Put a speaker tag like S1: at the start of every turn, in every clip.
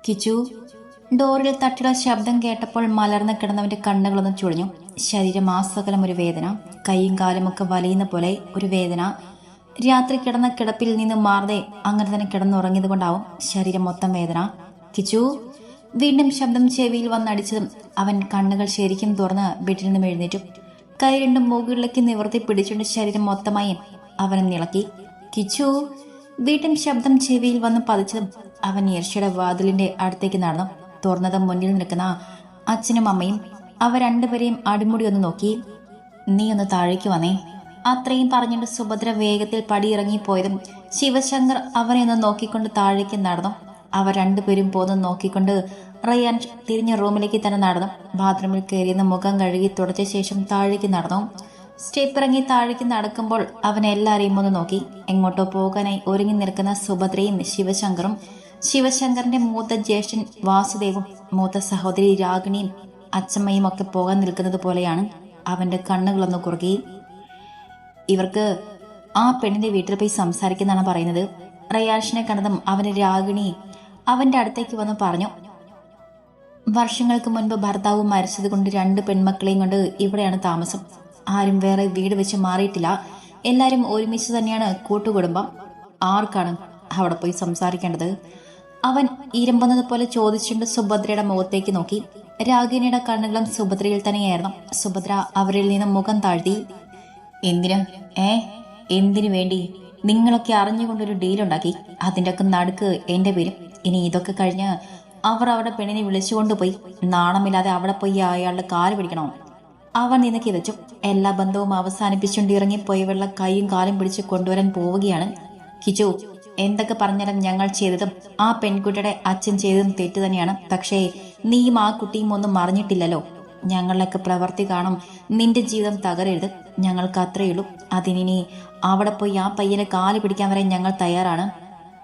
S1: കിച്ചു. ഡോറിൽ തട്ടിയുള്ള ശബ്ദം കേട്ടപ്പോൾ മലർന്ന് കിടന്നവന്റെ കണ്ണുകളൊന്ന് ചുളിഞ്ഞു. ശരീരം ആസകലം ഒരു വേദന, കൈയും കാലുമൊക്കെ വലയുന്ന പോലെ ഒരു വേദന. രാത്രി കിടന്ന കിടപ്പിൽ നിന്ന് മാറതെ അങ്ങനെ തന്നെ കിടന്നുറങ്ങിയത് കൊണ്ടാവും ശരീരം മൊത്തം വേദന. കിച്ചു. വീണ്ടും ശബ്ദം ചെവിയിൽ വന്നടിച്ചതും അവൻ കണ്ണുകൾ ശരിക്കും തുറന്ന് വീട്ടിൽ നിന്നും എഴുന്നേറ്റു. കൈ രണ്ടും മുകളിലേക്ക് നിവർത്തി പിടിച്ചുകൊണ്ട് ശരീരം മൊത്തമായി അവനെ നിളക്കി. കിച്ചു. വീണ്ടും ശബ്ദം ചെവിയിൽ വന്ന് പതിച്ചതും അവൻ ഈർഷ്യയുടെ വാതിലിന്റെ അടുത്തേക്ക് നടന്നു. തുറന്നതും മുന്നിൽ നിൽക്കുന്ന അച്ഛനും അമ്മയും അവ രണ്ടുപേരെയും അടിമുടി ഒന്ന് നോക്കി. നീ ഒന്ന് താഴേക്ക് വന്നേ. അത്രയും പറഞ്ഞുകൊണ്ട് സുഭദ്ര വേഗത്തിൽ പടിയിറങ്ങിപ്പോയതും ശിവശങ്കർ അവനെ ഒന്ന് നോക്കിക്കൊണ്ട് താഴേക്ക് നടന്നു. അവർ രണ്ടുപേരും പോന്ന് നോക്കിക്കൊണ്ട് റയാൻ തിരിഞ്ഞ റൂമിലേക്ക് തന്നെ നടന്നു. ബാത്റൂമിൽ കയറിയെന്ന് മുഖം കഴുകി തുടച്ച ശേഷം താഴേക്ക് നടന്നു. സ്റ്റെപ്പ് ഇറങ്ങി താഴേക്ക് നടക്കുമ്പോൾ അവൻ എല്ലാരെയും ഒന്ന് നോക്കി. എങ്ങോട്ടോ പോകാനായി ഒരുങ്ങി നിൽക്കുന്ന സുഭദ്രയും ശിവശങ്കറും, ശിവശങ്കറിന്റെ മൂത്ത ജ്യേഷ്ഠൻ വാസുദേവും മൂത്ത സഹോദരി രാഗിണിയും അച്ചമ്മയും ഒക്കെ പോകാൻ നിൽക്കുന്നത് പോലെയാണ്. അവന്റെ കണ്ണുകളൊന്ന് കുറുകി. ഇവർക്ക് ആ പെണ്ണിന്റെ വീട്ടിൽ പോയി സംസാരിക്കുന്നതാണ് പറയുന്നത്. റയാഷിനെ കണ്ടതും അവന്റെ രാഗിണി അവന്റെ അടുത്തേക്ക് വന്ന് പറഞ്ഞു. വർഷങ്ങൾക്ക് മുൻപ് ഭർത്താവ് മരിച്ചത് കൊണ്ട് 2 പെൺമക്കളെയും കൊണ്ട് ഇവിടെയാണ് താമസം. ആരും വേറെ വീട് വെച്ച് മാറിയിട്ടില്ല. എല്ലാരും ഒരുമിച്ച് തന്നെയാണ് കൂട്ടുകുടുംബം. ആർക്കാണ് അവിടെ പോയി സംസാരിക്കേണ്ടത്? അവൻ ഇരുമ്പുന്നത് പോലെ ചോദിച്ചുകൊണ്ട് സുഭദ്രയുടെ മുഖത്തേക്ക് നോക്കി. രാഗിണിയുടെ കണ്ണുകളും സുഭദ്രയിൽ തന്നെയായിരുന്നു. സുഭദ്ര അവരിൽ നിന്ന് മുഖം താഴ്ത്തി. എന്തിന്? എന്തിനു വേണ്ടി? നിങ്ങളൊക്കെ അറിഞ്ഞുകൊണ്ടൊരു ഡീലുണ്ടാക്കി. അതിൻ്റെ ഒക്കെ നടുക്ക് എന്റെ പേരും. ഇനി ഇതൊക്കെ കഴിഞ്ഞ് അവർ അവിടെ പെണ്ണിനെ വിളിച്ചുകൊണ്ടുപോയി നാണമില്ലാതെ അവിടെ പോയി അയാളുടെ കാല് പിടിക്കണോ? അവൻ നിന്ന് കിതച്ചു. എല്ലാ ബന്ധവും അവസാനിപ്പിച്ചുകൊണ്ട് ഇറങ്ങിപ്പോയവരുടെ കൈയും കാലും പിടിച്ച് കൊണ്ടുവരാൻ പോവുകയാണ്. കിച്ചു, എന്തൊക്കെ പറഞ്ഞാലും ഞങ്ങൾ ചെയ്തതും ആ പെൺകുട്ടിയുടെ അച്ഛൻ ചെയ്തതും തെറ്റ് തന്നെയാണ്. പക്ഷേ നീയും ആ കുട്ടിയും ഒന്നും മറിഞ്ഞിട്ടില്ലല്ലോ. ഞങ്ങളുടെയൊക്കെ പ്രവൃത്തി കാണും നിന്റെ ജീവിതം തകരരുത്. ഞങ്ങൾക്ക് അത്രയുള്ളൂ. അതിനി അവിടെ പോയി ആ പയ്യനെ കാല് പിടിക്കാൻ വരെ ഞങ്ങൾ തയ്യാറാണ്.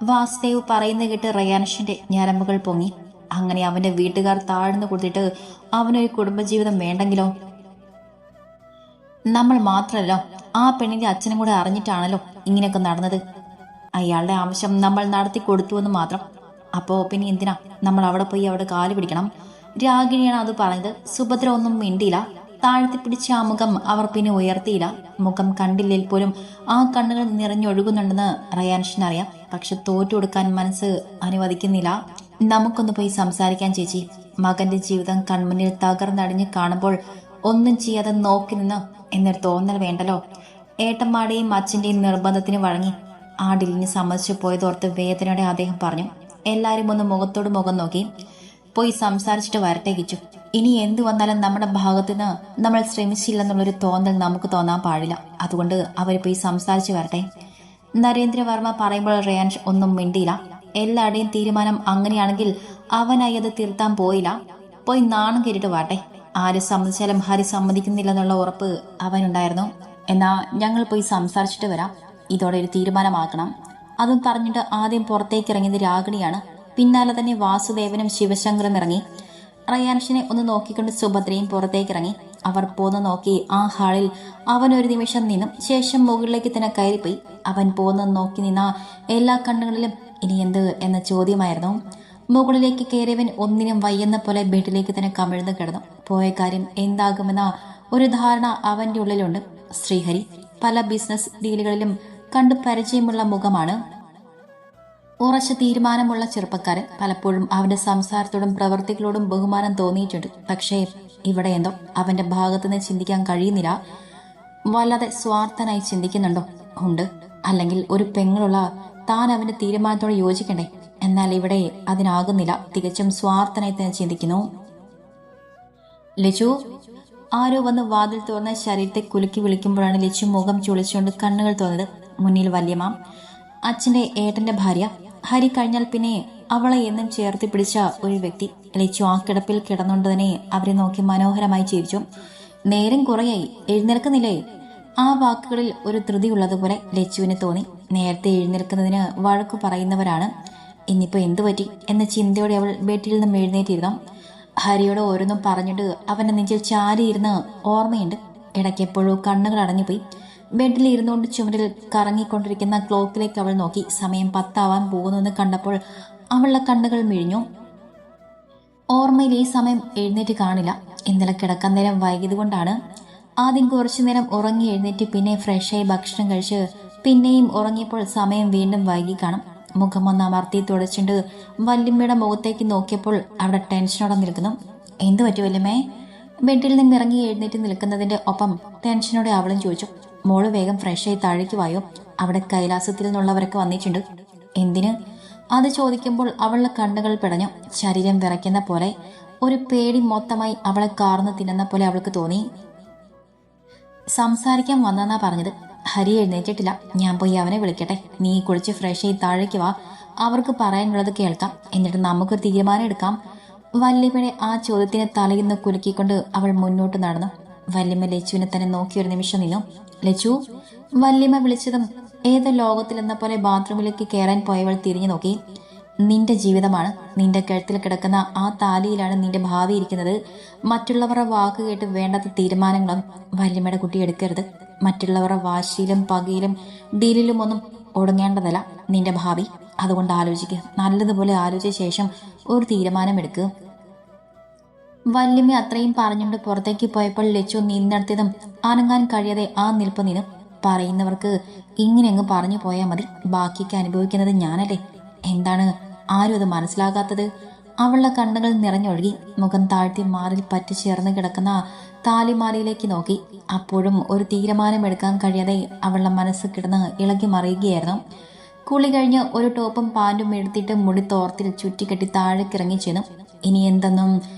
S1: വാസുദേവ് പറയുന്നത് കേട്ട് റയാൻഷിന്റെ ഞരമ്പുകൾ പൊങ്ങി. അങ്ങനെ അവന്റെ വീട്ടുകാർ താഴ്ന്നു കൊടുത്തിട്ട് അവനൊരു കുടുംബജീവിതം വേണ്ടെങ്കിലോ? നമ്മൾ മാത്രമല്ലോ, ആ പെണ്ണിന്റെ അച്ഛനും കൂടെ അറിഞ്ഞിട്ടാണല്ലോ ഇങ്ങനെയൊക്കെ നടന്നത്. അയാളുടെ ആവശ്യം നമ്മൾ നടത്തി കൊടുത്തുവെന്ന് മാത്രം. അപ്പോ പിന്നെ എന്തിനാ നമ്മൾ അവിടെ പോയി അവിടെ കാല് പിടിക്കണം? രാഗിണിയാണ് അത് പറഞ്ഞത്. സുഭദ്ര ഒന്നും മിണ്ടിയില്ല. താഴ്ത്തി പിടിച്ച ആ മുഖം അവർ പിന്നെ ഉയർത്തിയില്ല. മുഖം കണ്ടില്ലേൽ പോലും ആ കണ്ണുകൾ നിറഞ്ഞൊഴുകുന്നുണ്ടെന്ന് റയാൻഷിനറിയാം. പക്ഷെ തോറ്റു കൊടുക്കാൻ മനസ്സ് അനുവദിക്കുന്നില്ല. നമുക്കൊന്ന് പോയി സംസാരിക്കാൻ ചേച്ചി. മകന്റെ ജീവിതം കൺമുന്നിൽ തകർന്നടിഞ്ഞ് കാണുമ്പോൾ ഒന്നും ചെയ്യാതെ നോക്കി നിന്ന് എന്നൊരു തോന്നൽ വേണ്ടല്ലോ. ഏട്ടന്മാരുടെയും അച്ഛന്റെയും നിർബന്ധത്തിന് വഴങ്ങി ആ ഡിലിന് സമ്മതിച്ചു പോയതോർത്ത് വേദനയോടെ അദ്ദേഹം പറഞ്ഞു. എല്ലാരും ഒന്ന് മുഖത്തോട് മുഖം നോക്കി. പോയി സംസാരിച്ചിട്ട് വരട്ടെ കിച്ചു. ഇനി എന്തു വന്നാലും നമ്മുടെ ഭാഗത്തുനിന്ന് നമ്മൾ ശ്രമിച്ചില്ലെന്നുള്ളൊരു തോന്നൽ നമുക്ക് തോന്നാൻ പാടില്ല. അതുകൊണ്ട് അവർ പോയി സംസാരിച്ചു വരട്ടെ. നരേന്ദ്രവർമ്മ പറയുമ്പോൾ റയാൻ ഒന്നും മിണ്ടിയില്ല. എല്ലാവരുടെയും തീരുമാനം അങ്ങനെയാണെങ്കിൽ അവനായി അത് തിരുത്താൻ പോയില്ല. പോയി നാണം കേട്ടിട്ട് വരട്ടെ. ആര് സമ്മതിച്ചാലും ഹരി സമ്മതിക്കുന്നില്ലെന്നുള്ള ഉറപ്പ് അവനുണ്ടായിരുന്നു. എന്നാ ഞങ്ങൾ പോയി സംസാരിച്ചിട്ട് വരാം. ഇതോടെ ഒരു തീരുമാനമാക്കണം. അതും പറഞ്ഞിട്ട് ആദ്യം പുറത്തേക്ക് ഇറങ്ങിയത് രാഗിണിയാണ്. പിന്നാലെ തന്നെ വാസുദേവനും ശിവശങ്കറും ഇറങ്ങി. റയാൻഷിനെ ഒന്ന് നോക്കിക്കൊണ്ട് സുഭദ്രയും പുറത്തേക്ക് ഇറങ്ങി. അവർ പോന്ന് നോക്കി ആ ഹാളിൽ അവൻ ഒരു നിമിഷം നിന്നും ശേഷം മുകളിലേക്ക് തന്നെ കയറിപ്പോയി. അവൻ പോന്ന് നോക്കി നിന്ന എല്ലാ കണ്ണുകളിലും ഇനി എന്ത് എന്ന ചോദ്യമായിരുന്നു. മുകളിലേക്ക് കയറിയവൻ ഒന്നിനും വയ്യെന്ന പോലെ ബെഡിലേക്ക് തന്നെ കമിഴ്ന്നു കിടന്നു. പോയ കാര്യം എന്താകുമെന്ന ഒരു ധാരണ അവന്റെ ഉള്ളിലുണ്ട്. ശ്രീഹരി പല ബിസിനസ് ഡീലുകളിലും കണ്ടു പരിചയമുള്ള മുഖമാണ്. ഉറച്ച തീരുമാനമുള്ള ചെറുപ്പക്കാരൻ. പലപ്പോഴും അവന്റെ സംസാരത്തോടും പ്രവൃത്തികളോടും ബഹുമാനം തോന്നിയിട്ടുണ്ട്. പക്ഷേ ഇവിടെ എന്തോ അവന്റെ ഭാഗത്തുനിന്ന് ചിന്തിക്കാൻ കഴിയുന്നില്ല. വല്ലാതെ സ്വാർത്ഥനായി ചിന്തിക്കുന്നുണ്ടോ? ഉണ്ട്. അല്ലെങ്കിൽ ഒരു പെങ്ങളുള്ള താൻ അവന്റെ തീരുമാനത്തോട് യോജിക്കണ്ടേ? എന്നാൽ ഇവിടെ അതിനാകുന്നില്ല. തികച്ചും സ്വാർത്ഥനായി തന്നെ ചിന്തിക്കുന്നു. ലച്ചു. ആരോ വന്ന് വാതിൽ തുറന്ന ശരീരത്തെ കുലുക്കി വിളിക്കുമ്പോഴാണ് ലച്ചു മുഖം ചുളിച്ചുകൊണ്ട് കണ്ണുകൾ തുറന്നത്. മുന്നിൽ വല്യമ്മ, അച്ഛന്റെ ഏട്ടന്റെ ഭാര്യ. ഹരി കഴിഞ്ഞാൽ പിന്നെ അവളെ എന്നും ചേർത്ത് പിടിച്ച ഒരു വ്യക്തി. ലച്ചു ആ കിടപ്പിൽ കിടന്നുകൊണ്ട് തന്നെ അവരെ നോക്കി മനോഹരമായി ചിരിച്ചു. നേരം കുറയായി, എഴുന്നേൽക്കുന്നില്ലേ? ആ വാക്കുകളിൽ ഒരു ധൃതി ഉള്ളതുപോലെ ലച്ചുവിന് തോന്നി. നേരത്തെ എഴുന്നേൽക്കുന്നതിന് വഴക്കു പറയുന്നവരാണ്. ഇന്നിപ്പോ എന്തു പറ്റി എന്ന ചിന്തയോടെ അവൾ ബെഡിൽ നിന്നും എഴുന്നേറ്റിരുന്നു. ഹരിയോട് ഓരോന്നും പറഞ്ഞിട്ട് അവന്റെ നെഞ്ചിൽ ചാരിയിരുന്ന് ഓർമ്മയുണ്ട്. ഇടയ്ക്കെപ്പോഴോ കണ്ണുകൾ അടഞ്ഞുപോയി. ബെഡിൽ ഇരുന്നുകൊണ്ട് ചുമരിൽ കറങ്ങിക്കൊണ്ടിരിക്കുന്ന ക്ലോക്കിലേക്ക് അവൾ നോക്കി. സമയം 10 ആവാൻ പോകുന്നുവെന്ന് കണ്ടപ്പോൾ അവളുടെ കണ്ണുകൾ മിഴിഞ്ഞു. ഓർമ്മയിൽ ഈ സമയം എഴുന്നേറ്റ് കാണില്ല. ഇന്നലെ കിടക്കാൻ നേരം വൈകിയത് കൊണ്ടാണ്. ആദ്യം കുറച്ചു നേരം ഉറങ്ങി എഴുന്നേറ്റ് പിന്നെ ഫ്രഷായി ഭക്ഷണം കഴിച്ച് പിന്നെയും ഉറങ്ങിയപ്പോൾ സമയം വീണ്ടും വൈകി കാണും. മുഖം ഒന്ന് അമർത്തി തുടച്ചിട്ട് വല്യമ്മയുടെ മുഖത്തേക്ക് നോക്കിയപ്പോൾ അവിടെ ടെൻഷനോടെ നിൽക്കുന്നു. എന്തു പറ്റി വല്യമ്മേ? ബെഡിൽ നിന്ന് ഇറങ്ങി എഴുന്നേറ്റ് നിൽക്കുന്നതിന്റെ ഒപ്പം ടെൻഷനോടെ അവളും ചോദിച്ചു. മോള് വേഗം ഫ്രഷായി താഴേക്ക് വായോ, അവിടെ കൈലാസത്തിൽ നിന്നുള്ളവരൊക്കെ വന്നിട്ടുണ്ട്. എന്തിന്? അത് ചോദിക്കുമ്പോൾ അവളുടെ കണ്ണുകൾ പിടഞ്ഞു. ശരീരം വിറയ്ക്കുന്ന പോലെ ഒരു പേടി മൊത്തമായി അവളെ കാർന്ന് തിന്നുന്ന പോലെ അവൾക്ക് തോന്നി. സംസാരിക്കാൻ വന്നെന്നാ പറഞ്ഞത്. ഹരി എഴുന്നേറ്റിട്ടില്ല. ഞാൻ പോയി അവനെ വിളിക്കട്ടെ. നീ കുളിച്ച് ഫ്രഷായി താഴേക്ക് വാ, അവർക്ക് പറയാനുള്ളത് കേൾക്കാം, എന്നിട്ട് നമുക്കൊരു തീരുമാനം എടുക്കാം. വല്യമ്മയുടെ ആ ചോദ്യത്തിന് തലയിന്ന് കുലുക്കിക്കൊണ്ട് അവൾ മുന്നോട്ട് നടന്നു. വല്യമ്മ ലച്ചുവിനെ തന്നെ നോക്കിയൊരു നിമിഷം നിന്നു. ലച്ചു! വല്യമ്മ വിളിച്ചതും ഏതോ ലോകത്തിലെന്ന പോലെ ബാത്റൂമിലേക്ക് കയറാൻ പോയവൾ തിരിഞ്ഞു നോക്കി. നിന്റെ ജീവിതമാണ്, നിന്റെ കഴുത്തിൽ കിടക്കുന്ന ആ താലിയിലാണ് നിന്റെ ഭാവി ഇരിക്കുന്നത്. മറ്റുള്ളവരുടെ വാക്ക് കേട്ട് വേണ്ടാത്ത തീരുമാനങ്ങളും വല്യമ്മയുടെ കുട്ടി എടുക്കരുത്. മറ്റുള്ളവരുടെ വാശിയിലും പകയിലും ഡീലിലും ഒന്നും ഒടുങ്ങേണ്ടതല്ല നിന്റെ ഭാവി. അതുകൊണ്ട് ആലോചിക്കുക, നല്ലതുപോലെ ആലോചിച്ച ശേഷം ഒരു തീരുമാനം എടുക്കുക. വല്യമ്മ അത്രയും പറഞ്ഞുകൊണ്ട് പുറത്തേക്ക് പോയപ്പോൾ ലച്ചു നിന്നെടുത്തതും അനങ്ങാൻ കഴിയാതെ ആ നിൽപ്പ് നിന്നു. പറയുന്നവർക്ക് ഇങ്ങനെ അങ്ങ് പറഞ്ഞു പോയാൽ മതി, ബാക്കിക്ക് അനുഭവിക്കുന്നത് ഞാനല്ലേ. എന്താണ് ആരും അത് മനസ്സിലാകാത്തത്? അവളുടെ കണ്ണുകൾ നിറഞ്ഞൊഴുകി. മുഖം താഴ്ത്തി മാറിൽ പറ്റി ചേർന്ന് കിടക്കുന്ന താലിമാലയിലേക്ക് നോക്കി. അപ്പോഴും ഒരു തീരുമാനമെടുക്കാൻ കഴിയാതെ അവളുടെ മനസ്സ് കിടന്ന് ഇളകി മറിയുകയായിരുന്നു. കുളി കഴിഞ്ഞ് ഒരു ടോപ്പും പാൻറ്റും എടുത്തിട്ട് മുടി തോർത്തിൽ ചുറ്റിക്കെട്ടി താഴേക്കിറങ്ങി ചെന്നു. ഇനി എന്തെന്നും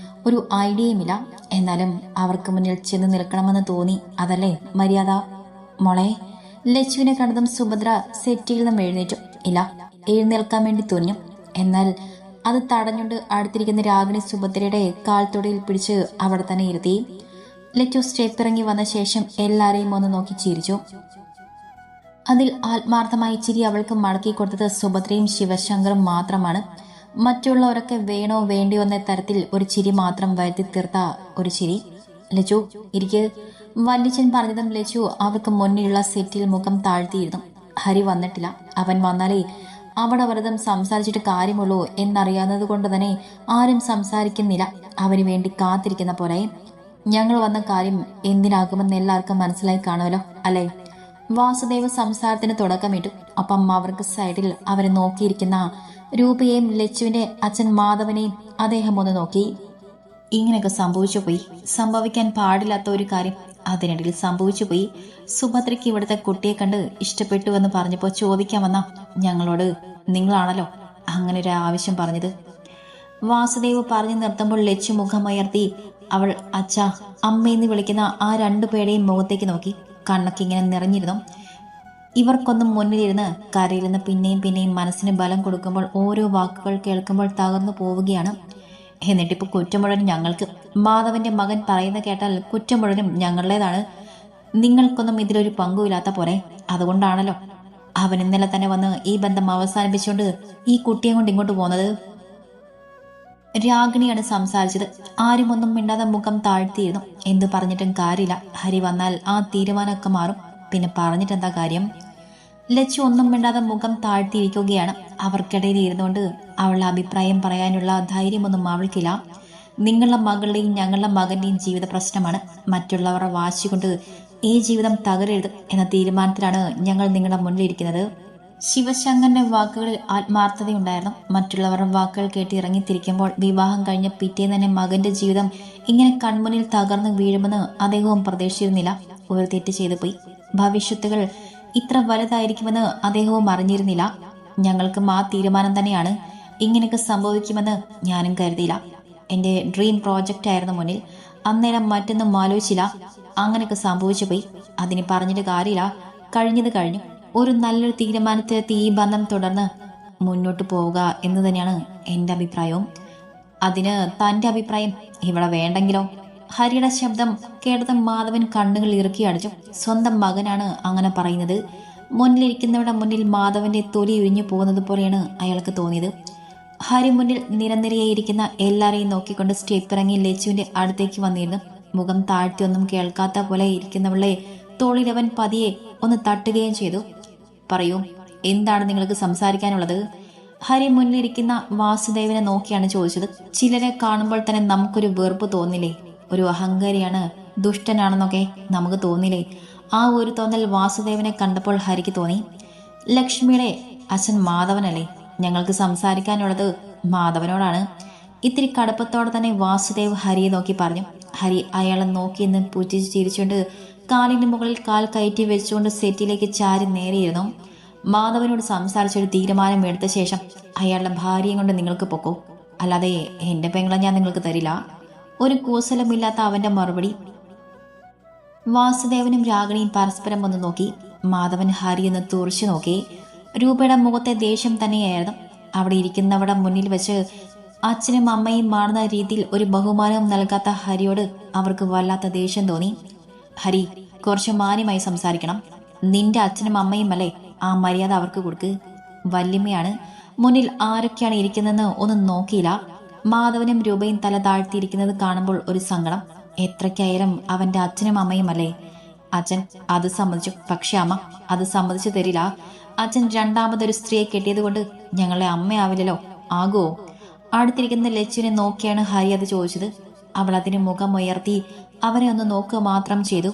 S1: ഒരു ഐഡിയയുമില്ല. എന്നാലും അവർക്ക് മുന്നിൽ ചെന്ന് നിൽക്കണമെന്ന് തോന്നി. അതല്ലേ മര്യാദ. മോളെ! ലച്ചുവിനെ കണ്ടതും സുഭദ്ര സെറ്റിയിൽ നിന്നും എഴുന്നേറ്റു. ഇല്ല, എഴുന്നേൽക്കാൻ വേണ്ടി തുനിഞ്ഞു. എന്നാൽ അത് തടഞ്ഞുകൊണ്ട് അടുത്തിരിക്കുന്ന രാഗിണി സുഭദ്രയുടെ കാൽത്തൊടിയിൽ പിടിച്ച് അവിടെ തന്നെ ഇരുത്തി. ലച്ചു സ്റ്റെപ്പ് ഇറങ്ങി വന്ന ശേഷം എല്ലാരെയും ഒന്ന് നോക്കി ചിരിച്ചു. അതിൽ ആത്മാർത്ഥമായി ചിരി അവൾക്ക് മടക്കി കൊടുത്തത് സുഭദ്രയും ശിവശങ്കറും മാത്രമാണ്. മറ്റുള്ളവരൊക്കെ വേണോ വേണ്ടിയോ എന്ന തരത്തിൽ ഒരു ചിരി മാത്രം വരുത്തി തീർത്ത ഒരു ചിരി. ലച്ചു ഇരിക്ക്. വല്യച്ഛൻ പറഞ്ഞതും ലച്ചു അവർക്ക് മുന്നിലുള്ള സെറ്റിൽ മുഖം താഴ്ത്തിയിരുന്നു. ഹരി വന്നിട്ടില്ല. അവൻ വന്നാലേ അവിടെ വെറുതും സംസാരിച്ചിട്ട് കാര്യമുള്ളൂ എന്നറിയാവുന്നത് കൊണ്ട് തന്നെ ആരും സംസാരിക്കുന്നില്ല. അവന് വേണ്ടി കാത്തിരിക്കുന്ന പോലെ. ഞങ്ങൾ വന്ന കാര്യം എന്തിനാകുമെന്ന് എല്ലാവർക്കും മനസ്സിലായി കാണുമല്ലോ അല്ലേ? വാസുദേവ് സംസാരത്തിന് തുടക്കമിട്ടു. അപ്പം അവർക്ക് സൈഡിൽ അവരെ നോക്കിയിരിക്കുന്ന രൂപയെയും ലച്ചുവിന്റെ അച്ഛൻ മാധവനെയും അദ്ദേഹം ഒന്ന് നോക്കി. ഇങ്ങനെയൊക്കെ സംഭവിച്ചു പോയി. സംഭവിക്കാൻ പാടില്ലാത്ത ഒരു കാര്യം അതിനിടയിൽ സംഭവിച്ചു പോയി. സുഭദ്രയ്ക്ക് ഇവിടുത്തെ കുട്ടിയെ കണ്ട് ഇഷ്ടപ്പെട്ടുവെന്ന് പറഞ്ഞപ്പോൾ ചോദിക്കാൻ വന്ന ഞങ്ങളോട് നിങ്ങളാണല്ലോ അങ്ങനെ ഒരു ആവശ്യം പറഞ്ഞത്. വാസുദേവ് പറഞ്ഞു നിർത്തുമ്പോൾ ലച്ചു മുഖമുയർത്തി അവൾ അച്ഛ അമ്മയെന്ന് വിളിക്കുന്ന ആ രണ്ടു പേരുടെയും മുഖത്തേക്ക് നോക്കി. കണ്ണൊക്കെ ഇങ്ങനെ നിറഞ്ഞിരുന്നു. ഇവർക്കൊന്നും മുന്നിലിരുന്ന് കരയിലിരുന്ന് പിന്നെയും പിന്നെയും മനസ്സിന് ബലം കൊടുക്കുമ്പോൾ ഓരോ വാക്കുകൾ കേൾക്കുമ്പോൾ തകർന്നു പോവുകയാണ്. എന്നിട്ടിപ്പോൾ കുറ്റം മുഴുവനും ഞങ്ങൾക്ക്. മാധവന്റെ മകൻ പറയുന്ന കേട്ടാൽ കുറ്റം മുഴുവനും ഞങ്ങളുടേതാണ്. നിങ്ങൾക്കൊന്നും ഇതിലൊരു പങ്കുമില്ലാത്ത പോലെ. അതുകൊണ്ടാണല്ലോ അവൻ ഇന്നലെ തന്നെ വന്ന് ഈ ബന്ധം അവസാനിപ്പിച്ചുകൊണ്ട് ഈ കുട്ടിയെ കൊണ്ട് ഇങ്ങോട്ട് പോകുന്നത്. രാഗിണിയാണ് സംസാരിച്ചത്. ആരും ഒന്നും മിണ്ടാതെ മുഖം താഴ്ത്തിയിരുന്നു. എന്തു പറഞ്ഞിട്ടും കാര്യമില്ല. ഹരി വന്നാൽ ആ തീരുമാനമൊക്കെ മാറും. പിന്നെ പറഞ്ഞിട്ടെന്താ കാര്യം? ലച്ചു ഒന്നും മിണ്ടാതെ മുഖം താഴ്ത്തിയിരിക്കുകയാണ്. അവർക്കിടയിൽ ഇരുന്നുകൊണ്ട് അവളുടെ അഭിപ്രായം പറയാനുള്ള ധൈര്യമൊന്നും അവൾക്കില്ല. നിങ്ങളുടെ മകളുടെയും ഞങ്ങളുടെ മകന്റെയും ജീവിത പ്രശ്നമാണ്. മറ്റുള്ളവരുടെ വാശി കൊണ്ട് ഈ ജീവിതം തകരരുത് എന്ന തീരുമാനത്തിലാണ് ഞങ്ങൾ നിങ്ങളുടെ മുന്നിലിരിക്കുന്നത്. ശിവശങ്കറിന്റെ വാക്കുകളിൽ ആത്മാർത്ഥതയുണ്ടായിരുന്നു. മറ്റുള്ളവരുടെ വാക്കുകൾ കേട്ട് ഇറങ്ങിത്തിരിക്കുമ്പോൾ വിവാഹം കഴിഞ്ഞ പിറ്റേന്ന് തന്നെ മകന്റെ ജീവിതം ഇങ്ങനെ കൺമുന്നിൽ തകർന്നു വീഴുമെന്ന് അദ്ദേഹവും പ്രതീക്ഷിച്ചിരുന്നില്ല. ഒരു തെറ്റ് ചെയ്തു പോയി. ഭവിഷ്യത്തുകൾ ഇത്ര വലുതായിരിക്കുമെന്ന് അദ്ദേഹവും അറിഞ്ഞിരുന്നില്ല. ഞങ്ങൾക്കും ആ തീരുമാനം തന്നെയാണ്. ഇങ്ങനെയൊക്കെ സംഭവിക്കുമെന്ന് ഞാനും കരുതിയില്ല. എൻ്റെ ഡ്രീം പ്രോജക്റ്റ് ആയിരുന്നു മുന്നിൽ. അന്നേരം മറ്റൊന്നും ആലോചിച്ചില്ല. അങ്ങനെയൊക്കെ സംഭവിച്ചു പോയി. അതിന് പറഞ്ഞിട്ട് കാര്യമില്ല. കഴിഞ്ഞത് കഴിഞ്ഞു. ഒരു നല്ലൊരു തീരുമാനത്തിലെത്തി ഈ ബന്ധം തുടർന്ന് മുന്നോട്ട് പോവുക എന്ന് തന്നെയാണ് എൻ്റെ അഭിപ്രായവും. അതിന് തൻ്റെ അഭിപ്രായം ഇവിടെ വേണ്ടെങ്കിലോ? ഹരിയുടെ ശബ്ദം കേട്ടതും മാധവൻ കണ്ണുകൾ ഇറുക്കി അടിച്ചു. സ്വന്തം മകനാണ് അങ്ങനെ പറയുന്നത്. മുന്നിലിരിക്കുന്നവരുടെ മുന്നിൽ മാധവന്റെ തൊലി ഉരിഞ്ഞു പോകുന്നത് പോലെയാണ് അയാൾക്ക് തോന്നിയത്. ഹരി മുന്നിൽ നിരനിരയായിരിക്കുന്ന എല്ലാരെയും നോക്കിക്കൊണ്ട് സ്റ്റെപ്പ് ഇറങ്ങി ലച്ചുവിന്റെ അടുത്തേക്ക് വന്നിരുന്നു. മുഖം താഴ്ത്തിയൊന്നും കേൾക്കാത്ത പോലെ ഇരിക്കുന്നവളെ തോളിലവൻ പതിയെ ഒന്ന് തട്ടുകയും ചെയ്തു. പറയൂ, എന്താണ് നിങ്ങൾക്ക് സംസാരിക്കാനുള്ളത്? ഹരി മുന്നിലിരിക്കുന്ന വാസുദേവനെ നോക്കിയാണ് ചോദിച്ചത്. ചിലരെ കാണുമ്പോൾ തന്നെ നമുക്കൊരു വെറുപ്പ് തോന്നില്ലേ? ഒരു അഹങ്കാരിയാണ്, ദുഷ്ടനാണെന്നൊക്കെ നമുക്ക് തോന്നില്ലേ? ആ ഒരു തോന്നൽ വാസുദേവനെ കണ്ടപ്പോൾ ഹരിക്ക് തോന്നി. ലക്ഷ്മിയുടെ അച്ഛൻ മാധവനല്ലേ? ഞങ്ങൾക്ക് സംസാരിക്കാനുള്ളത് മാധവനോടാണ്. ഇത്തിരി കടുപ്പത്തോടെ തന്നെ വാസുദേവ് ഹരിയെ നോക്കി പറഞ്ഞു. ഹരി അയാളെ നോക്കിയെന്ന് പുച്ഛിച്ച് ചിരിച്ചുകൊണ്ട് കാലിന്റെ മുകളിൽ കാൽ കയറ്റി വെച്ചുകൊണ്ട് സെറ്റിലേക്ക് ചാരി നേരെയിരുന്നു. മാധവനോട് സംസാരിച്ചൊരു തീരുമാനം എടുത്ത ശേഷം അയാളുടെ ഭാര്യയും കൊണ്ട് നിങ്ങൾക്ക് പൊക്കോ, അല്ലാതെ എന്റെ പെങ്ങളെ ഞാൻ നിങ്ങൾക്ക് തരില്ല. ഒരു കൂസലമില്ലാത്ത അവന്റെ മറുപടി. വാസുദേവനും രാഗിണിയും പരസ്പരം ഒന്ന് നോക്കി. മാധവൻ ഹരിയെന്ന് തുറച്ചു നോക്കി. രൂപയുടെ മുഖത്തെ ദേഷ്യം തന്നെയായിരുന്നു. അവിടെ ഇരിക്കുന്നവരുടെ മുന്നിൽ വെച്ച് അച്ഛനും അമ്മയും മാറുന്ന രീതിയിൽ ഒരു ബഹുമാനവും നൽകാത്ത ഹരിയോട് അവർക്ക് വല്ലാത്ത ദേഷ്യം തോന്നി. ഹരി, കുറച്ച് മാന്യമായി സംസാരിക്കണം. നിന്റെ അച്ഛനും അമ്മയും അല്ലേ, ആ മര്യാദ അവർക്ക് കൊടുക്ക്. വല്യമ്മയാണ്, മുന്നിൽ ആരൊക്കെയാണ് ഇരിക്കുന്നതെന്ന് ഒന്നും നോക്കിയില്ല. മാധവനും രൂപയും തല താഴ്ത്തിയിരിക്കുന്നത് കാണുമ്പോൾ ഒരു സങ്കടം. എത്രയ്ക്കായാലും അവന്റെ അച്ഛനും അമ്മയും അല്ലേ. അച്ഛൻ അത് സമ്മതിച്ചു, പക്ഷെ അമ്മ അത് സമ്മതിച്ചു തരില്ല. അച്ഛൻ രണ്ടാമതൊരു സ്ത്രീയെ കെട്ടിയത് കൊണ്ട് ഞങ്ങളെ അമ്മയാവില്ലല്ലോ. ആകുമോ? അടുത്തിരിക്കുന്ന ലച്ചുവിനെ നോക്കിയാണ് ഹരി അത് ചോദിച്ചത്. അവൾ അതിന് മുഖം ഉയർത്തി അവനെ ഒന്ന് നോക്കുക മാത്രം ചെയ്തു.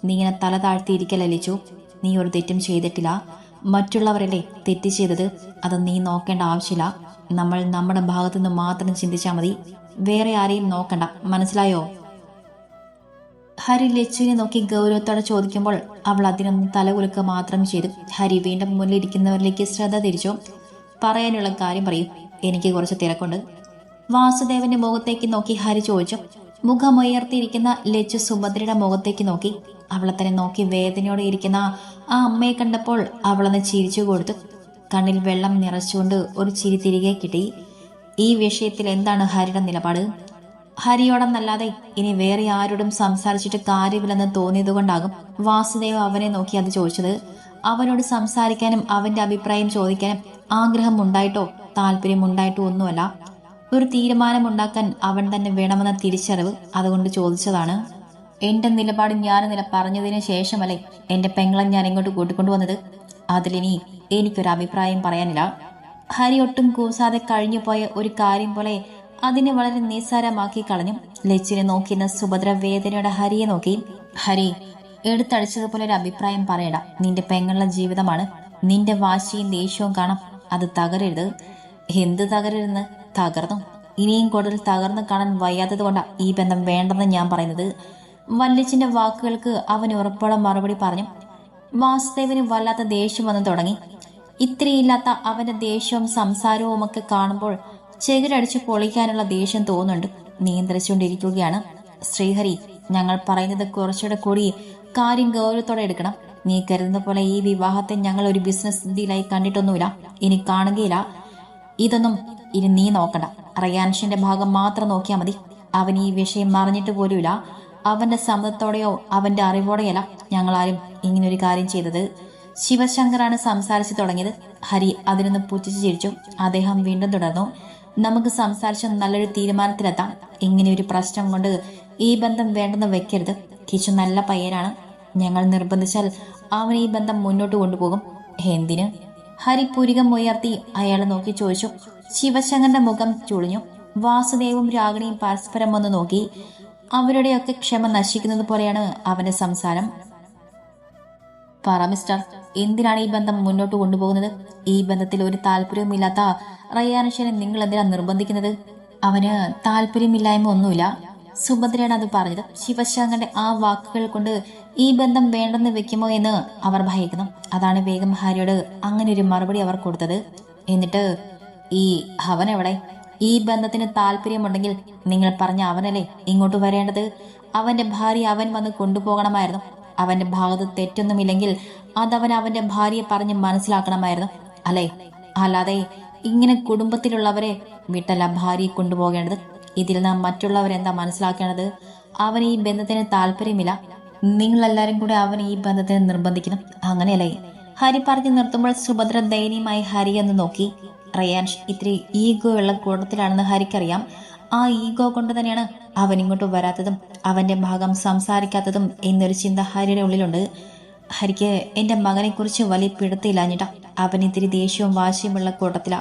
S1: നീ ഇങ്ങനെ തല താഴ്ത്തിയിരിക്കല്ല ലച്ചു. നീ ഒരു തെറ്റും ചെയ്തിട്ടില്ല. മറ്റുള്ളവരല്ലേ തെറ്റ് ചെയ്തത്. അത് നീ നോക്കേണ്ട ആവശ്യമില്ല. നമ്മൾ നമ്മുടെ ഭാഗത്തുനിന്ന് മാത്രം ചിന്തിച്ചാൽ മതി. വേറെ ആരെയും നോക്കണ്ട, മനസ്സിലായോ? ഹരി ലച്ചുവിനെ നോക്കി ഗൗരവത്തോടെ ചോദിക്കുമ്പോൾ അവൾ അതിനൊന്ന് തലകുലുക്കുക മാത്രം ചെയ്തു. ഹരി വീണ്ടും മുന്നിലിരിക്കുന്നവരിലേക്ക് ശ്രദ്ധ തിരിച്ചു. പറയാനുള്ള കാര്യം പറയൂ, എനിക്ക് കുറച്ച് തിരക്കുണ്ട്. വാസുദേവന്റെ മുഖത്തേക്ക് നോക്കി ഹരി ചോദിച്ചു. മുഖമുയർത്തിയിരിക്കുന്ന ലച്ചു സുഭദ്രയുടെ മുഖത്തേക്ക് നോക്കി. അവളെ തന്നെ നോക്കി വേദനയോടെ ഇരിക്കുന്ന ആ അമ്മയെ കണ്ടപ്പോൾ അവളൊന്ന് ചിരിച്ചു കൊടുത്തു. കണ്ണിൽ വെള്ളം നിറച്ചുകൊണ്ട് ഒരു ചിരി തിരികെ കിട്ടി. ഈ വിഷയത്തിൽ എന്താണ് ഹരിയുടെ നിലപാട്? ഹരിയോടെന്നല്ലാതെ ഇനി വേറെ ആരോടും സംസാരിച്ചിട്ട് കാര്യമില്ലെന്ന് തോന്നിയതുകൊണ്ടാകും വാസുദേവ് അവനെ നോക്കി അത് ചോദിച്ചത്. അവനോട് സംസാരിക്കാനും അവന്റെ അഭിപ്രായം ചോദിക്കാനും ആഗ്രഹം ഉണ്ടായിട്ടോ താല്പര്യം ഉണ്ടായിട്ടോ ഒന്നുമല്ല. ഒരു തീരുമാനമുണ്ടാക്കാൻ അവൻ തന്നെ വേണമെന്ന തിരിച്ചറിവ് അതുകൊണ്ട് ചോദിച്ചതാണ്. എന്റെ നിലപാട് ഞാൻ നില പറഞ്ഞതിന് ശേഷമല്ലേ എന്റെ പെങ്ങളെ ഞാൻ ഇങ്ങോട്ട് കൂട്ടിക്കൊണ്ടുവന്നത്. അതിലിനി എനിക്കൊരു അഭിപ്രായം പറയാനില്ല. ഹരി ഒട്ടും കൂസാതെ കഴിഞ്ഞുപോയ ഒരു കാര്യം പോലെ അതിനെ വളരെ നിസ്സാരമാക്കി കളഞ്ഞു. ലച്ചിനെ നോക്കിയെന്ന സുഭദ്ര വേദനയുടെ ഹരിയെ നോക്കി. ഹരി, എടുത്തടിച്ചതുപോലെ ഒരു അഭിപ്രായം പറയണ്ട. നിന്റെ പെങ്ങളുടെ ജീവിതമാണ്. നിന്റെ വാശിയും ദേഷ്യവും കാണാം. അത് തകരരുത്. എന്ത് തകരരുന്ന്? തകർന്നു. ഇനിയും കൂടുതൽ തകർന്നു കാണാൻ വയ്യാത്തത് കൊണ്ടാണ് ഈ ബന്ധം വേണ്ടെന്ന് ഞാൻ പറയുന്നത്. വല്യച്ഛന്റെ വാക്കുകൾക്ക് അവൻ ഉറപ്പോടെ മറുപടി പറഞ്ഞു. വാസുദേവന് വല്ലാത്ത ദേഷ്യം വന്നു തുടങ്ങി. ഇത്രയില്ലാത്ത അവന്റെ ദേഷ്യവും സംസാരവും ഒക്കെ കാണുമ്പോൾ ചെകിടടിച്ച് പൊളിക്കാനുള്ള ദേഷ്യം തോന്നുന്നുണ്ട്. നിയന്ത്രിച്ചുകൊണ്ടിരിക്കുകയാണ്. ശ്രീഹരി, ഞങ്ങൾ പറയുന്നത് കുറച്ചുകൂടെ കൂടി കാര്യം ഗൗരവത്തോടെ എടുക്കണം. നീ കരുതുന്ന പോലെ ഈ വിവാഹത്തെ ഞങ്ങൾ ഒരു ബിസിനസ് ഡീലായി കണ്ടിട്ടൊന്നുമില്ല, ഇനി കാണുകയില്ല. ഇതൊന്നും ഇനി നീ നോക്കണ്ട. റയാൻഷിന്റെ ഭാഗം മാത്രം നോക്കിയാൽ മതി. അവൻ ഈ വിഷയം മറിഞ്ഞിട്ട് പോലുമില്ല. അവന്റെ സമ്മതത്തോടെയോ അവന്റെ അറിവോടെയല്ല ഞങ്ങളാരും ഇങ്ങനൊരു കാര്യം ചെയ്തത്. ശിവശങ്കറാണ് സംസാരിച്ചു തുടങ്ങിയത്. ഹരി അതിനൊന്ന് പുച്ഛിച്ചു ചിരിച്ചു. അദ്ദേഹം വീണ്ടും തുടർന്നു. നമുക്ക് സംസാരിച്ച് നല്ലൊരു തീരുമാനത്തിലെത്താം. ഇങ്ങനെയൊരു പ്രശ്നം കൊണ്ട് ഈ ബന്ധം വേണ്ടെന്ന് വെക്കരുത്. കിച്ചു നല്ല പയ്യനാണ്. ഞങ്ങൾ നിർബന്ധിച്ചാൽ അവൻ ഈ ബന്ധം മുന്നോട്ട് കൊണ്ടുപോകും. എന്തിന്? ഹരി പുരികം ഉയർത്തി അയാളെ നോക്കി ചോദിച്ചു. ശിവശങ്കറിന്റെ മുഖം ചുളിഞ്ഞു. വാസുദേവും രാഗിണിയും പരസ്പരം ഒന്ന് നോക്കി. അവരുടെയൊക്കെ ക്ഷമ നശിക്കുന്നത് പോലെയാണ് അവന്റെ സംസാരം. പറ മിസ്റ്റർ, എന്തിനാണ് ഈ ബന്ധം മുന്നോട്ട് കൊണ്ടുപോകുന്നത്? ഈ ബന്ധത്തിൽ ഒരു താല്പര്യവുമില്ലാത്ത റയാനുഷനെ നിങ്ങൾ എന്തിനാണ് നിർബന്ധിക്കുന്നത്? അവന് താല്പര്യമില്ലായ്മ ഒന്നുമില്ല. സുഭദ്രയാണ് അത് പറഞ്ഞത്. ശിവശങ്കറിന്റെ ആ വാക്കുകൾ കൊണ്ട് ഈ ബന്ധം വേണ്ടെന്ന് വെക്കുമോ എന്ന് അവർ ഭയക്കുന്നു. അതാണ് വേഗം ഹരിയോട് അങ്ങനെ ഒരു മറുപടി അവർ കൊടുത്തത്. എന്നിട്ട് ഈ അവനെവിടെ? ഈ ബന്ധത്തിന് താല്പര്യമുണ്ടെങ്കിൽ നിങ്ങൾ പറഞ്ഞ അവനല്ലേ ഇങ്ങോട്ട് വരേണ്ടത്. അവന്റെ ഭാര്യ അവൻ വന്ന് കൊണ്ടുപോകണമായിരുന്നു. അവന്റെ ഭാഗത്ത് തെറ്റൊന്നുമില്ലെങ്കിൽ അതവൻ അവന്റെ ഭാര്യയെ പറഞ്ഞ് മനസ്സിലാക്കണമായിരുന്നു, അല്ലേ? അല്ലാതെ ഇങ്ങനെ കുടുംബത്തിലുള്ളവരെ വിട്ടല്ല ഭാര്യയെ കൊണ്ടുപോകേണ്ടത്. ഇതിൽ നാം മറ്റുള്ളവരെന്താ മനസ്സിലാക്കേണ്ടത്? അവൻ ഈ ബന്ധത്തിന് താല്പര്യമില്ല. നിങ്ങളെല്ലാരും കൂടെ അവൻ ഈ ബന്ധത്തിന് നിർബന്ധിക്കണം, അങ്ങനെയല്ലേ? ഹരി പറഞ്ഞു നിർത്തുമ്പോൾ സുഭദ്ര ദയനീയമായി ഹരിയെന്ന് നോക്കി. റയാൻഷ് ഇത്തിരി ഈഗോ ഉള്ള കൂട്ടത്തിലാണെന്ന് ഹരിക്കറിയാം. ആ ഈഗോ കൊണ്ട് തന്നെയാണ് അവൻ ഇങ്ങോട്ട് വരാത്തതും അവന്റെ ഭാഗം സംസാരിക്കാത്തതും എന്നൊരു ചിന്ത ഹരിയുടെ ഉള്ളിലുണ്ട്. ഹരിക്ക് എന്റെ മകനെ കുറിച്ച് വലിയ പിടുത്തില്ലാഞ്ഞിട്ടാ. അവൻ ഇത്തിരി ദേഷ്യവും വാശിയുമുള്ള കൂട്ടത്തിലാ.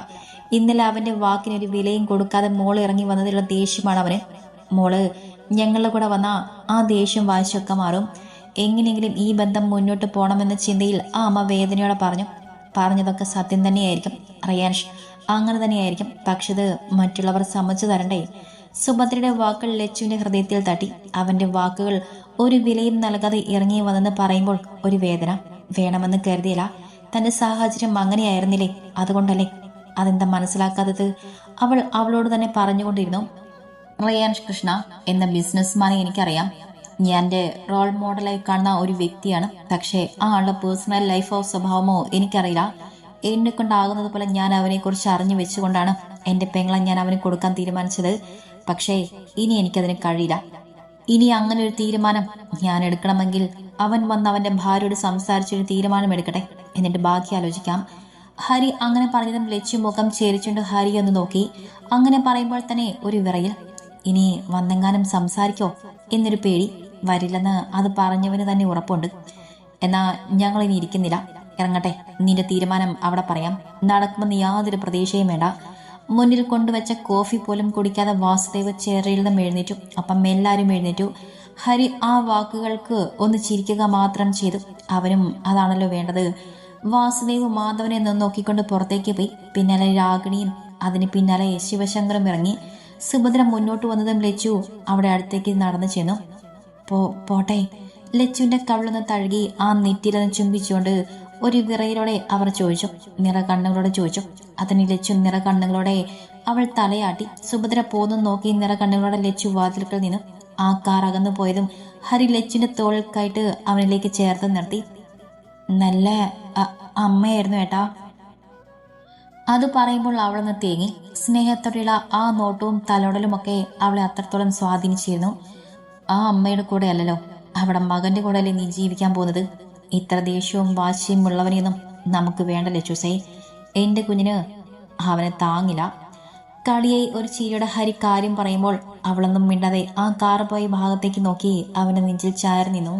S1: ഇന്നലെ അവന്റെ വാക്കിനൊരു വിലയും കൊടുക്കാതെ മോള് ഇറങ്ങി വന്നതിലുള്ള ദേഷ്യമാണ് അവന്. മോള് ഞങ്ങളുടെ കൂടെ വന്ന ആ ദേഷ്യം വാശിയൊക്കെ മാറും. എങ്ങനെയെങ്കിലും ഈ ബന്ധം മുന്നോട്ട് പോകണമെന്ന ചിന്തയിൽ ആ അമ്മ വേദനയോടെ പറഞ്ഞതൊക്കെ സത്യം തന്നെയായിരിക്കും റിയാൻഷ്, അങ്ങനെ തന്നെയായിരിക്കും. പക്ഷെ ഇത് മറ്റുള്ളവർ സമ്മതിച്ചു തരണ്ടേ? സുഭദ്രയുടെ വാക്കുകൾ ലച്ചുവിന്റെ ഹൃദയത്തിൽ തട്ടി. അവന്റെ വാക്കുകൾ ഒരു വിലയും നൽകാതെ ഇറങ്ങി വന്നെന്ന് പറയുമ്പോൾ ഒരു വേദന. വേണമെന്ന് കരുതിയില്ല, തന്റെ സാഹചര്യം അങ്ങനെയായിരുന്നില്ലേ, അതുകൊണ്ടല്ലേ. അതെന്താ മനസ്സിലാക്കാത്തത്? അവൾ അവളോട് തന്നെ പറഞ്ഞുകൊണ്ടിരുന്നു. റിയാൻഷ് കൃഷ്ണ എന്ന ബിസിനസ്മാനെ എനിക്കറിയാം. ഞാൻ എൻ്റെ റോൾ മോഡലായി കാണുന്ന ഒരു വ്യക്തിയാണ്. പക്ഷേ ആ ആളുടെ പേഴ്സണൽ ലൈഫോ സ്വഭാവമോ എനിക്കറിയില്ല. എന്നെ കൊണ്ടാകുന്നത് പോലെ ഞാൻ അവനെക്കുറിച്ച് അറിഞ്ഞു വെച്ചുകൊണ്ടാണ് എൻ്റെ പെങ്ങളെ ഞാൻ അവന് കൊടുക്കാൻ തീരുമാനിച്ചത്. പക്ഷേ ഇനി എനിക്കതിന് കഴിയില്ല. ഇനി അങ്ങനെ ഒരു തീരുമാനം ഞാൻ എടുക്കണമെങ്കിൽ അവൻ വന്ന് അവൻ്റെ ഭാര്യയോട് സംസാരിച്ചൊരു തീരുമാനം എടുക്കട്ടെ, എന്നിട്ട് ബാക്കി ആലോചിക്കാം. ഹരി അങ്ങനെ പറഞ്ഞതും ലച്ചു മുഖം ചേരിച്ചുകൊണ്ട് ഹരി ഒന്ന് നോക്കി. അങ്ങനെ പറയുമ്പോൾ തന്നെ ഒരു വിറയിൽ. ഇനി വന്നെങ്ങാനും സംസാരിക്കോ എന്നൊരു പേടി. വരില്ലെന്ന് അത് പറഞ്ഞവന് തന്നെ ഉറപ്പുണ്ട്. എന്നാ ഞങ്ങൾ ഇനി ഇരിക്കുന്നില്ല, ഇറങ്ങട്ടെ. നിന്റെ തീരുമാനം അവിടെ പറയാം. നടക്കുമെന്ന് യാതൊരു പ്രതീക്ഷയും വേണ്ട. മുന്നിൽ കൊണ്ടുവച്ച കോഫി പോലും കുടിക്കാതെ വാസുദേവ് ചെയറിൽ നിന്നും എഴുന്നേറ്റു. അപ്പം എല്ലാവരും എഴുന്നേറ്റു. ഹരി ആ വാക്കുകൾക്ക് ഒന്ന് ചിരിക്കുക മാത്രം ചെയ്തു. അവനും അതാണല്ലോ വേണ്ടത്. വാസുദേവ് മാധവനെ നിന്ന് നോക്കിക്കൊണ്ട് പുറത്തേക്ക് പോയി. പിന്നാലെ രാഗിണിയും അതിന് പിന്നാലെ ശിവശങ്കറും ഇറങ്ങി. സുഭദ്ര മുന്നോട്ട് വന്നതും ലച്ചു അവിടെ അടുത്തേക്ക് നടന്നു ചെന്നു. പോട്ടെ. ലച്ചുവിന്റെ കവിളൊന്ന് തഴുകി ആ നെറ്റിലൊന്ന് ചുംബിച്ചുകൊണ്ട് ഒരു വിറയിലൂടെ അവർ ചോദിച്ചു. നിറകണ്ണുകളോടെ ചോദിച്ചു. അതിന് ലച്ചു നിറകണ്ണുകളോടെ അവൾ തലയാട്ടി. സുഭദ്ര പോന്നും നോക്കി നിറകണ്ണുകളോടെ ലച്ചു വാതിൽക്കൽ നിന്നു. ആ കാർ അകന്നു പോയതും ഹരി ലച്ചുവിന്റെ തോളിൽ കയറ്റ് അവനിലേക്ക് ചേർത്ത് നിർത്തി. നല്ല അമ്മയായിരുന്നു ഏട്ടാ. അത് പറയുമ്പോൾ അവളൊന്ന് തേങ്ങി. സ്നേഹത്തോടെയുള്ള ആ നോട്ടവും തലോടലുമൊക്കെ അവളെ അത്രത്തോളം സ്വാധീനിച്ചിരുന്നു. ആ അമ്മയുടെ കൂടെ അല്ലല്ലോ, അവിടെ മകന്റെ കൂടെ അല്ലേ നീ ജീവിക്കാൻ പോകുന്നത്? ഇത്ര ദേഷ്യവും വാശിയും ഉള്ളവനെയൊന്നും നമുക്ക് വേണ്ട ലച്ചുസേ. എൻ്റെ കുഞ്ഞിന് അവനെ താങ്ങില്ല. കളിയായി ഒരു ചിരിയുടെ ഹരി കാര്യം പറയുമ്പോൾ അവളൊന്നും മിണ്ടാതെ ആ കാർ പോയ ഭാഗത്തേക്ക് നോക്കി അവന്റെ നെഞ്ചിൽ ചാരി നിന്നു.